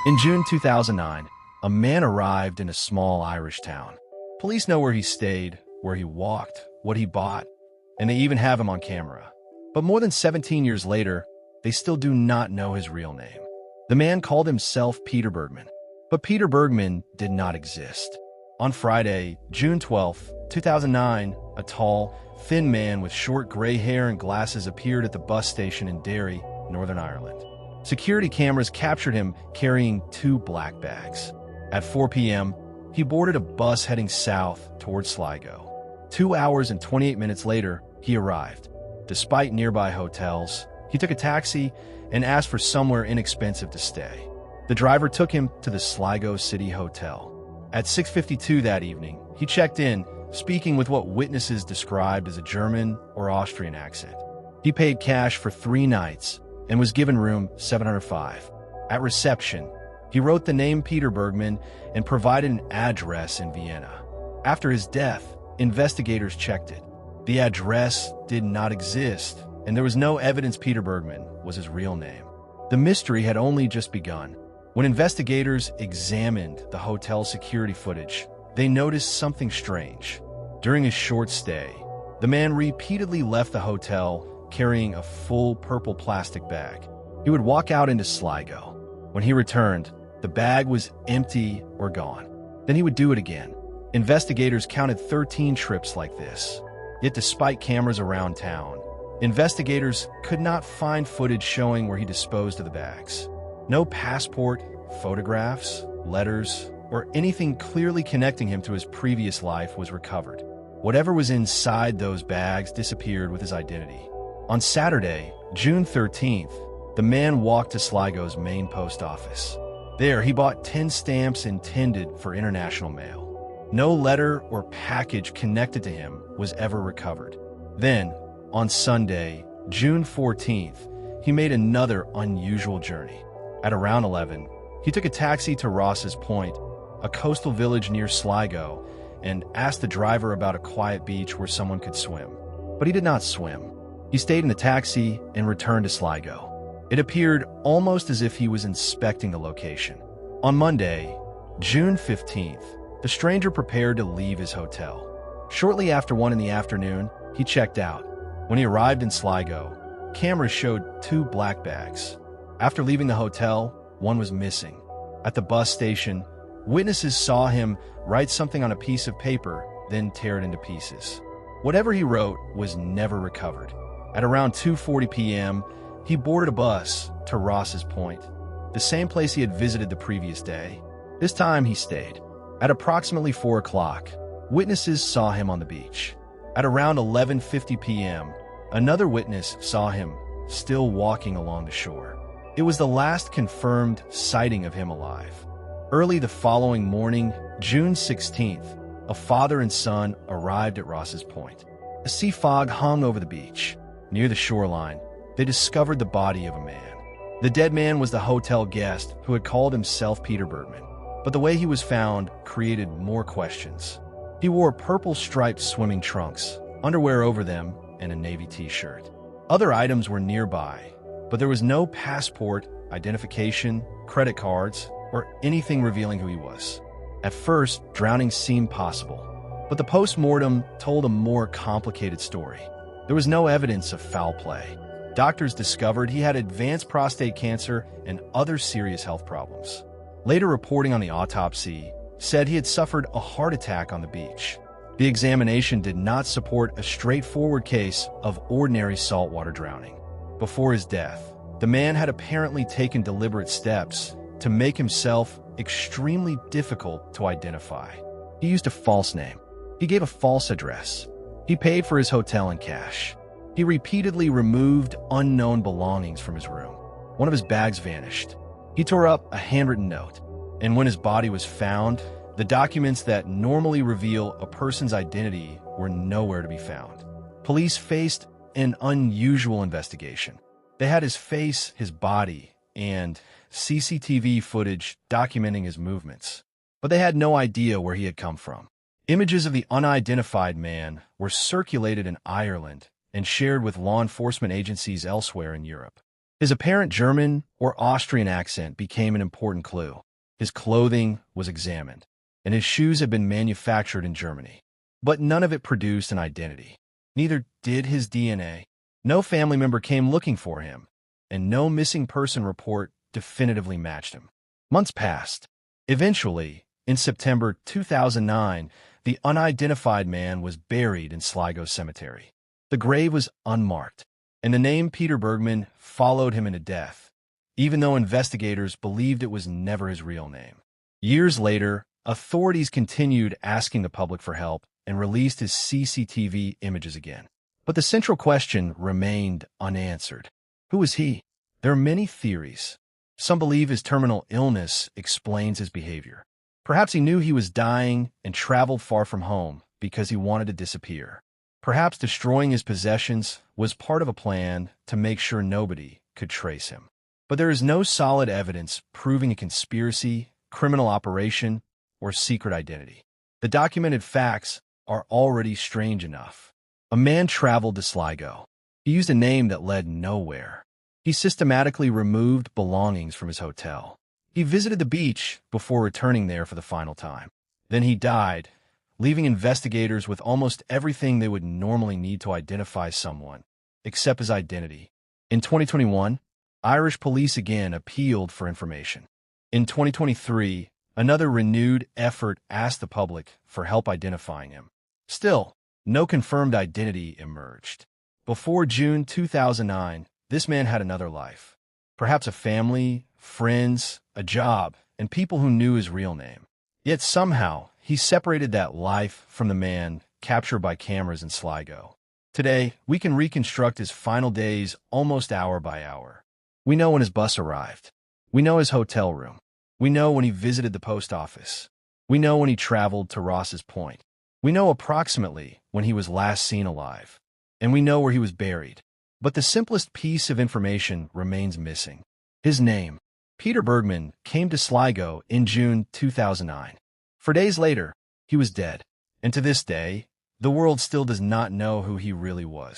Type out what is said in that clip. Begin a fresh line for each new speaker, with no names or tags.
In June 2009, a man arrived in a small Irish town. Police know where he stayed, where he walked, what he bought, and they even have him on camera. But more than 17 years later, they still do not know his real name. The man called himself Peter Bergmann, but Peter Bergmann did not exist. On Friday, June 12, 2009, a tall, thin man with short gray hair and glasses appeared at the bus station in Derry, Northern Ireland. Security cameras captured him carrying 2 black bags. At 4 p.m., he boarded a bus heading south towards Sligo. 2 hours and 28 minutes later, he arrived. Despite nearby hotels, he took a taxi and asked for somewhere inexpensive to stay. The driver took him to the Sligo City Hotel. At 6:52 that evening, he checked in, speaking with what witnesses described as a German or Austrian accent. He paid cash for 3 nights and was given room 705. At reception, he wrote the name Peter Bergmann and provided an address in Vienna. After his death, investigators checked it. The address did not exist, and there was no evidence Peter Bergmann was his real name. The mystery had only just begun. When investigators examined the hotel security footage, they noticed something strange. During his short stay, the man repeatedly left the hotel carrying a full purple plastic bag. He would walk out into Sligo. When he returned, the bag was empty or gone. Then he would do it again. Investigators counted 13 trips like this. Yet despite cameras around town, investigators could not find footage showing where he disposed of the bags. No passport, photographs, letters, or anything clearly connecting him to his previous life was recovered. Whatever was inside those bags disappeared with his identity. On Saturday, June 13th, the man walked to Sligo's main post office. There, he bought 10 stamps intended for international mail. No letter or package connected to him was ever recovered. Then, on Sunday, June 14th, he made another unusual journey. At around 11, he took a taxi to Ross's Point, a coastal village near Sligo, and asked the driver about a quiet beach where someone could swim. But he did not swim. He stayed in the taxi and returned to Sligo. It appeared almost as if he was inspecting the location. On Monday, June 15th, the stranger prepared to leave his hotel. Shortly after 1 in the afternoon, he checked out. When he arrived in Sligo, cameras showed 2 black bags. After leaving the hotel, one was missing. At the bus station, witnesses saw him write something on a piece of paper, then tear it into pieces. Whatever he wrote was never recovered. At around 2:40 p.m., he boarded a bus to Ross's Point, the same place he had visited the previous day. This time he stayed. At approximately 4 o'clock, witnesses saw him on the beach. At around 11:50 p.m., another witness saw him still walking along the shore. It was the last confirmed sighting of him alive. Early the following morning, June 16th, a father and son arrived at Ross's Point. A sea fog hung over the beach. Near the shoreline, they discovered the body of a man. The dead man was the hotel guest who had called himself Peter Bergmann, but the way he was found created more questions. He wore purple striped swimming trunks, underwear over them, and a navy t-shirt. Other items were nearby, but there was no passport, identification, credit cards, or anything revealing who he was. At first, drowning seemed possible, but the post-mortem told a more complicated story. There was no evidence of foul play. Doctors discovered he had advanced prostate cancer and other serious health problems. Later reporting on the autopsy said he had suffered a heart attack on the beach. The examination did not support a straightforward case of ordinary saltwater drowning. Before his death, the man had apparently taken deliberate steps to make himself extremely difficult to identify. He used a false name. He gave a false address. He paid for his hotel in cash. He repeatedly removed unknown belongings from his room. One of his bags vanished. He tore up a handwritten note. And when his body was found, the documents that normally reveal a person's identity were nowhere to be found. Police faced an unusual investigation. They had his face, his body, and CCTV footage documenting his movements. But they had no idea where he had come from. Images of the unidentified man were circulated in Ireland and shared with law enforcement agencies elsewhere in Europe. His apparent German or Austrian accent became an important clue. His clothing was examined, and his shoes had been manufactured in Germany. But none of it produced an identity. Neither did his DNA. No family member came looking for him, and no missing person report definitively matched him. Months passed. Eventually, in September 2009, the unidentified man was buried in Sligo Cemetery. The grave was unmarked, and the name Peter Bergmann followed him into death, even though investigators believed it was never his real name. Years later, authorities continued asking the public for help and released his CCTV images again. But the central question remained unanswered. Who was he? There are many theories. Some believe his terminal illness explains his behavior. Perhaps he knew he was dying and traveled far from home because he wanted to disappear. Perhaps destroying his possessions was part of a plan to make sure nobody could trace him. But there is no solid evidence proving a conspiracy, criminal operation, or secret identity. The documented facts are already strange enough. A man traveled to Sligo. He used a name that led nowhere. He systematically removed belongings from his hotel. He visited the beach before returning there for the final time. Then he died, leaving investigators with almost everything they would normally need to identify someone, except his identity. In 2021, Irish police again appealed for information. In 2023, another renewed effort asked the public for help identifying him. Still, no confirmed identity emerged. Before June 2009, this man had another life. Perhaps a family, friends, a job, and people who knew his real name. Yet somehow, he separated that life from the man captured by cameras in Sligo. Today, we can reconstruct his final days almost hour by hour. We know when his bus arrived. We know his hotel room. We know when he visited the post office. We know when he traveled to Ross's Point. We know approximately when he was last seen alive. And we know where he was buried. But the simplest piece of information remains missing. His name. Peter Bergmann came to Sligo in June 2009. 4 days later, he was dead. And to this day, the world still does not know who he really was.